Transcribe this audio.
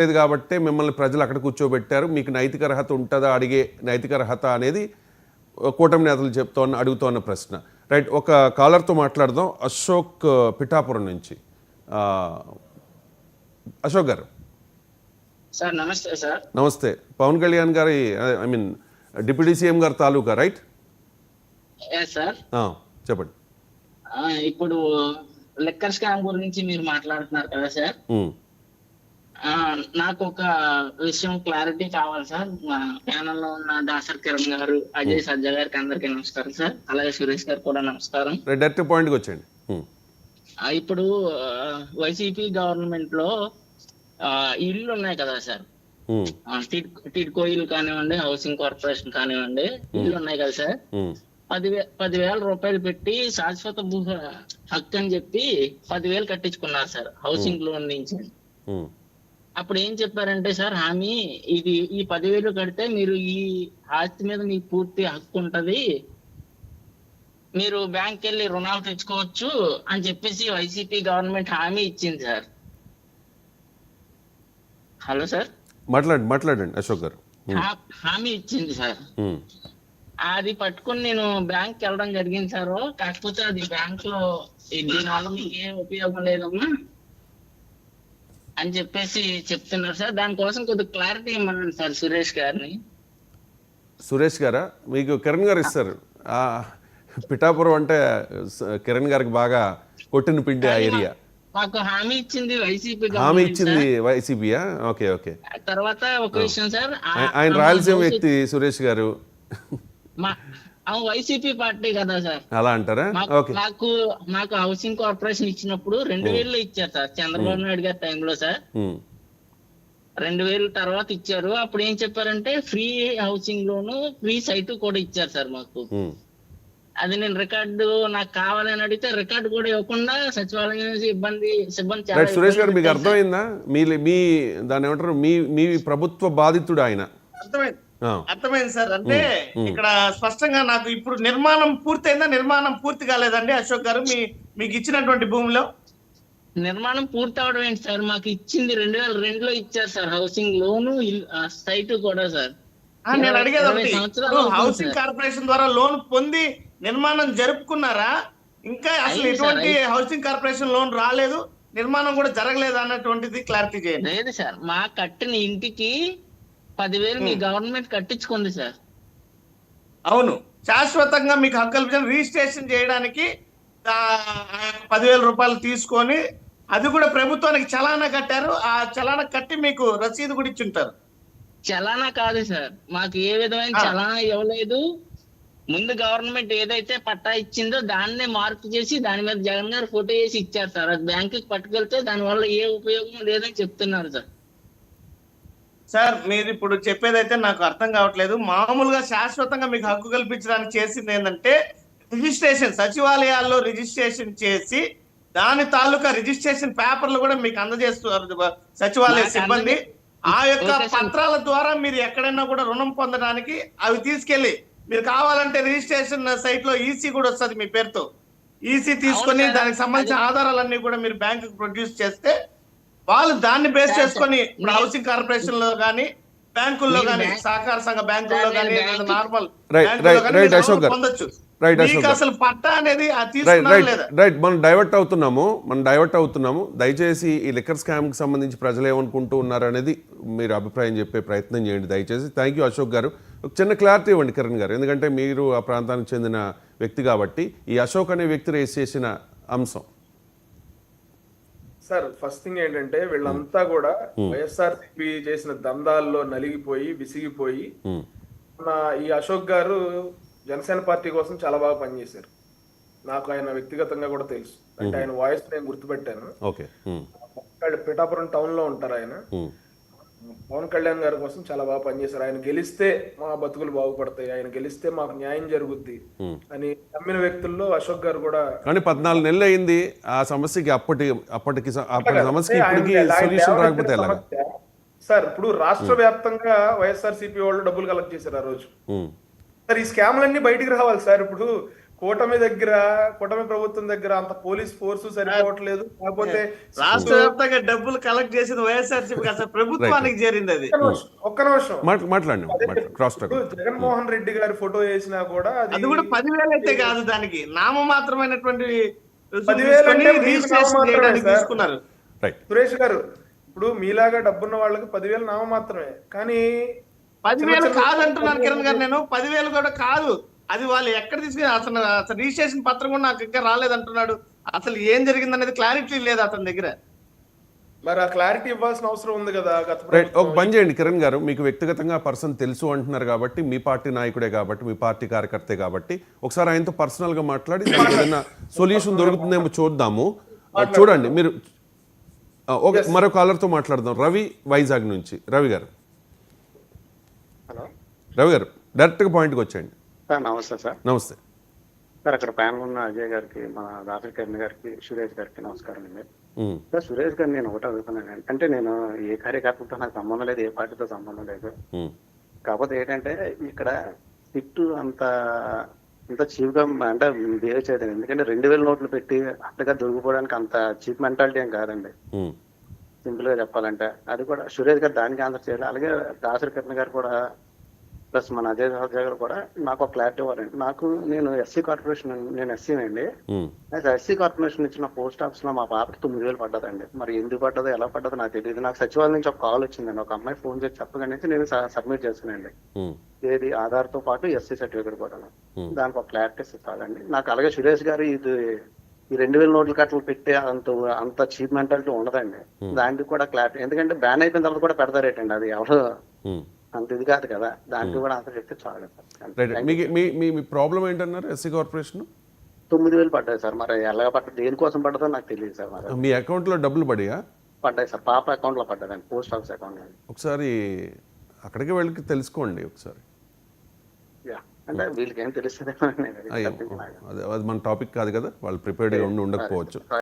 లేదు కాబట్టే మిమ్మల్ని ప్రజలు అక్కడ కూర్చోబెట్టారు. మీకు నైతిక అర్హత ఉంటుందా అడిగే నైతిక అర్హత అనేది కూటమి నేతలు అడుగుతోన్న ప్రశ్న. రైట్, ఒక కాలర్తో మాట్లాడదాం. అశోక్ పిఠాపురం నుంచి. అశోక్ గారు సార్ నమస్తే. సార్ నమస్తే. పవన్ కళ్యాణ్ గారి ఐ మీన్ డిప్యూటీ సీఎం గారి తాలూకా రైట్? సార్ చెప్పండి. ఇప్పుడు లెక్కర్ స్కామ్ గురించి మీరు మాట్లాడుతున్నారు కదా సార్. నాకు ఒక విషయం క్లారిటీ కావాలి సార్. మా ప్యానల్ లో ఉన్న దాసర్ కిరణ్ గారు, అజయ్ సజ్జా గారికి అందరికీ నమస్కారం సార్. అలాగే సురేష్ గారు కూడా నమస్కారం. డైరెక్ట్ పాయింట్కి వచ్చేయండి. ఇప్పుడు వైసీపీ గవర్నమెంట్ లో ఇల్లు ఉన్నాయి కదా సార్. టిడ్కో ఇల్లు కానివ్వండి, హౌసింగ్ కార్పొరేషన్ కానివ్వండి, ఇల్లు ఉన్నాయి కదా సార్. 10,000 రూపాయలు పెట్టి శాశ్వత భూ హక్కు అని చెప్పి 10,000 కట్టించుకున్నారు సార్ హౌసింగ్ లోన్ నుంచి. అప్పుడు ఏం చెప్పారంటే సార్, హామీ ఇది ఈ 10,000 కడితే మీరు ఈ ఆస్తి మీద మీకు పూర్తి హక్కు ఉంటది, మీరు బ్యాంక్ వెళ్ళి రుణాలు తెచ్చుకోవచ్చు అని చెప్పేసి వైసీపీ గవర్నమెంట్ హామీ ఇచ్చింది సార్. హలో సార్, మాట్లాడండి అశోక్ గారు. హామీ ఇచ్చింది సార్. అది పట్టుకుని నేను బ్యాంక్ వెళ్ళడం జరిగింది సార్. కాకపోతే అది బ్యాంక్ లో దీనివల్ల మీకు ఏం ఉపయోగం లేదమ్మా అని చెప్పేసి చెప్తున్నారు సార్. దానికోసం కొద్దిగా క్లారిటీ ఇవ్వమన్నాను సార్ సురేష్ గారిని. సురేష్ గారా? మీకు కిరణ్ గారు ఇస్తారు. పిఠాపురం అంటే కిరణ్ గారికి బాగా కొట్టిన పిండి ఆ ఏరియా. మాకు హామీ ఇచ్చింది వైసీపీ. హామీ ఇచ్చింది వైసీపీయా? Okay okay. తర్వాత ఒక విషయం సార్, ఆయన రాయలసీమ వ్యక్తి సురేష్ గారు. వైసీపీ పార్టీ కదా సార్. అలా అంటారా? నాకు హౌసింగ్ కార్పొరేషన్ ఇచ్చినప్పుడు 2,000 ఇచ్చారు సార్ చంద్రబాబు నాయుడు గారి టైంలో సార్. 2,000 తర్వాత ఇచ్చారు. అప్పుడు ఏం చెప్పారంటే free housing loan, free site కూడా ఇచ్చారు సార్ మాకు. అది నేను రికార్డు నాకు కావాలని అడిగితే రికార్డు కూడా ఇవ్వకుండా సచివాలయం సిబ్బంది సురేష్ గారు మీకు అర్థమైందా? మీ దాన్ని ఏమంటారు, మీ ప్రభుత్వ బాధితుడు ఆయన. అర్థమైంది సార్. అంటే ఇక్కడ స్పష్టంగా నాకు ఇప్పుడు నిర్మాణం పూర్తయిందా, నిర్మాణం పూర్తి కాలేదండి అశోక్ గారు? మీకు ఇచ్చినటువంటి భూమిలో నిర్మాణం పూర్తి అవడం ఏంటి సార్? మాకు ఇచ్చింది 2002లో ఇచ్చారు సార్ హౌసింగ్ లోను, సైట్ కూడా సార్. నేను అడిగేది ఒకటి, హౌసింగ్ కార్పొరేషన్ ద్వారా లోన్ పొంది నిర్మాణం జరుపుకున్నారా? ఇంకా అసలు ఎటువంటి హౌసింగ్ కార్పొరేషన్ లోన్ రాలేదు, నిర్మాణం కూడా జరగలేదు అన్నటువంటిది క్లారిటీ చేయండి. లేదు సార్, మా కట్టిన ఇంటికి 10,000 మీ గవర్నమెంట్ కట్టించుకుంది సార్. అవును, శాశ్వతంగా మీకు హక్కు కల్పించిన రిజిస్ట్రేషన్ చేయడానికి 10,000 రూపాయలు తీసుకొని అది కూడా ప్రభుత్వానికి చలానా కట్టారు. ఆ చలానా కట్టి మీకు రసీదు కూడా ఇచ్చుంటారు. చలానా కాదు సార్, మాకు ఏ విధమైన చలానా ఇవ్వలేదు. ముందు గవర్నమెంట్ ఏదైతే పట్టా ఇచ్చిందో దాన్నే మార్పు చేసి దాని మీద జగన్ గారు ఫోటో వేసి ఇచ్చారు సార్. అది బ్యాంకుకి పట్టుకెళ్తే దాని వల్ల ఏ ఉపయోగం లేదని చెప్తున్నారు సార్. సార్ మీరు ఇప్పుడు చెప్పేదైతే నాకు అర్థం కావట్లేదు. మామూలుగా శాశ్వతంగా మీకు హక్కు కల్పించడానికి చేసింది ఏంటంటే రిజిస్ట్రేషన్, సచివాలయాల్లో రిజిస్ట్రేషన్ చేసి దాని తాలూకా రిజిస్ట్రేషన్ పేపర్లు కూడా మీకు అందజేస్తున్నారు సచివాలయ సిబ్బంది. ఆ యొక్క పత్రాల ద్వారా మీరు ఎక్కడైనా కూడా రుణం పొందడానికి అవి తీసుకెళ్లి మీరు కావాలంటే రిజిస్ట్రేషన్ సైట్ లో ఈసీ కూడా వస్తుంది మీ పేరుతో. ఈసీ తీసుకొని దానికి సంబంధించిన ఆధారాలన్నీ కూడా మీరు బ్యాంకు ప్రొడ్యూస్ చేస్తే వాళ్ళు దాన్ని బేస్ చేసుకొని ఇప్పుడు హౌసింగ్ కార్పొరేషన్ లో గానీ, బ్యాంకుల్లో గానీ, సహకార సంఘ బ్యాంకుల్లో గానీ, నార్మల్ పొందొచ్చు. అసలు పట్టా అనేది మనం డైవర్ట్ అవుతున్నాము. దయచేసి ఈ లిక్కర్ స్కామ్ కి సంబంధించి ప్రజలు ఏమనుకుంటూ ఉన్నారు అనేది మీరు అభిప్రాయం చెప్పే ప్రయత్నం చేయండి దయచేసి. Thank you Ashok garu. ఒక చిన్న క్లారిటీ ఇవ్వండి కిరణ్ గారు, ఎందుకంటే మీరు ఆ ప్రాంతానికి చెందిన వ్యక్తి కాబట్టి. ఈ అశోక్ అనే వ్యక్తి రేస్ చేసిన అంశం సార్, ఫస్ట్ థింగ్ ఏంటంటే వీళ్ళంతా కూడా వైఎస్ఆర్సీపీ చేసిన దందాల్లో నలిగిపోయి విసిగిపోయి ఈ అశోక్ గారు జనసేన పార్టీ కోసం చాలా బాగా పనిచేశారు. నాకు ఆయన వ్యక్తిగతంగా కూడా తెలుసు. అంటే ఆయన వాయిస్ నేను గుర్తుపెట్టాను. పిఠాపురం టౌన్ లో ఉంటారు ఆయన. పవన్ కళ్యాణ్ గారి కోసం చాలా బాగా పనిచేశారు. ఆయన గెలిస్తే మా బతుకులు బాగుపడతాయి, ఆయన గెలిస్తే మాకు న్యాయం జరుగుద్ది అని నమ్మిన వ్యక్తుల్లో అశోక్ గారు కూడా. కానీ 14 నెలలు అయింది ఆ సమస్యకి. అప్పటికి సమస్యకి సొల్యూషన్ రాకపోతే సార్, ఇప్పుడు రాష్ట్ర వ్యాప్తంగా వైఎస్ఆర్సీపీ వాళ్ళు డబ్బులు కలెక్ట్ చేశారు ఆ రోజు. సార్, ఈ స్కామ్లన్నీ బయటికి రావాలి సార్. ఇప్పుడు కూటమి ప్రభుత్వం దగ్గర అంత పోలీస్ ఫోర్స్ సరిపోవట్లేదు, కాకపోతే రాష్ట్ర వ్యాప్తంగా డబ్బులు కలెక్ట్ చేసింది వైఎస్ఆర్సీపీ కాదు సార్, ప్రభుత్వానికి చేరింది అది. ఒక్క నిమిషం మాట్లాడండి క్రాస్ టాక్. ఇప్పుడు జగన్మోహన్ రెడ్డి గారి ఫోటో వేసినా కూడా అది కూడా 10,000 అయితే కాదు, దానికి నామమాత్రమైనటువంటి 10,000 అంటే మీకు రిజిస్ట్రేషన్ నామమాత్రమే చేయడానికి సార్. తీసుకున్నారు. రైట్. సురేష్ గారు, ఇప్పుడు మీలాగా డబ్బున్న వాళ్ళకి 10,000 నామమాత్రమే, కానీ 10,000 కాదంటున్నాను కిరణ్ గారు, నేను 10,000 కూడా కాదు. అది వాళ్ళు ఎక్కడ తీసుకుని అసలు రిజిస్ట్రేషన్ పత్రం కూడా నాకు ఇంకా రాలేదంటున్నాడు. అసలు ఏం జరిగింది అనేది క్లారిటీ లేదు అతని దగ్గర. మరి ఆ క్లారిటీ ఇవ్వాల్సిన అవసరం ఉంది కదా గత రైట్. ప్రభుత్వం. ఒక పని చేయండి కిరణ్ గారు, మీకు వ్యక్తిగతంగా పర్సన్ తెలుసు అంటున్నారు కాబట్టి, మీ పార్టీ నాయకుడే కాబట్టి, మీ పార్టీ కార్యకర్తే కాబట్టి, ఒకసారి ఆయనతో పర్సనల్గా మాట్లాడి దానికి ఏదైనా సొల్యూషన్ దొరుకుతుందేమో చూద్దాము. చూడండి మీరు. ఓకే, మరో కాలర్తో మాట్లాడదాం. రవి, వైజాగ్ నుంచి. రవి గారు డైరెక్ట్గా పాయింట్కి వచ్చేయండి. సార్ నమస్తే సార్. నమస్తే సార్, అక్కడ ప్యానల్ ఉన్న అజయ్ గారికి, మన దాసరి కిరణ్ గారికి, సురేష్ గారికి నమస్కారం అండి. సార్, సురేష్ గారు నేను ఒకటి అడుగుతున్నాను. అంటే నేను ఏ కార్యకర్తలతో నాకు సంబంధం లేదు, ఏ పార్టీతో సంబంధం లేదు. కాకపోతే ఏంటంటే ఇక్కడ సిట్టు అంత చీప్ గా అంటే బిహేవ్ చేయలేదు. ఎందుకంటే 2,000 నోట్లు పెట్టి అట్టగా దొరికిపోవడానికి అంత చీప్ మెంటాలిటీ ఏం కాదండి, సింపుల్ గా చెప్పాలంటే. అది కూడా సురేష్ గారు దానికి ఆన్సర్ చేయాలి. అలాగే దాసరి కిరణ్ గారు కూడా, ప్లస్ మన అజయ్ సహజ గారు కూడా నాకు ఒక క్లారిటీ ఇవ్వాలండి. నేను ఎస్సీ కార్పొరేషన్, నేను ఎస్సీ అండి. ఎస్సీ కార్పొరేషన్ ఇచ్చిన పోస్ట్ ఆఫీస్ లో మా పాపకి 9,000 పడ్డదండి. మరి ఎందుకు పడ్డదో, ఎలా పడ్డదో నాకు తెలియదు. నాకు సచివాలయం నుంచి ఒక కాల్ వచ్చిందండి. ఒక అమ్మాయి ఫోన్ చేసి చెప్పగానే నేను సబ్మిట్ చేసుకున్నాండి. ఏది ఆధార్ తో పాటు ఎస్సీ సర్టిఫికేట్ కూడా. దానికి ఒక క్లారిటీ ఇస్తాడండి నాకు. అలాగే సురేష్ గారు ఇది ఈ 2,000 నోట్ల కట్టలు పెట్టే అంత చీప్ మెంటాలిటీ ఉండదండి. దానికి కూడా క్లారిటీ, ఎందుకంటే బ్యాన్ అయిపోయిన తర్వాత కూడా పెడతారేటండి. అది ఎవరు అంత ఇది కాదు కదా, దానికి కూడా ఆన్సర్ చెప్తే చాలు సార్. మీ ప్రాబ్లం ఏంటన్నారు? ఎస్సీ కార్పొరేషన్ 9,000 పడ్డాయి సార్. మరి ఎలా పడ్డది, దేనికోసం పడ్డదో నాకు తెలియదు సార్. మరి మీ అకౌంట్లో డబ్బులు పడియా? పడ్డాయి సార్, పాప అకౌంట్ లో పడ్డదండి, పోస్ట్ ఆఫీస్ అకౌంట్. ఒకసారి అక్కడికి వెళ్ళి తెలుసుకోండి ఒకసారి. అంటే వీళ్ళకి ఏం తెలుస్తుంది, అది మన టాపిక్ కాదు కదా, వాళ్ళు ప్రిపేర్డ్గా ఉండకపోవచ్చు.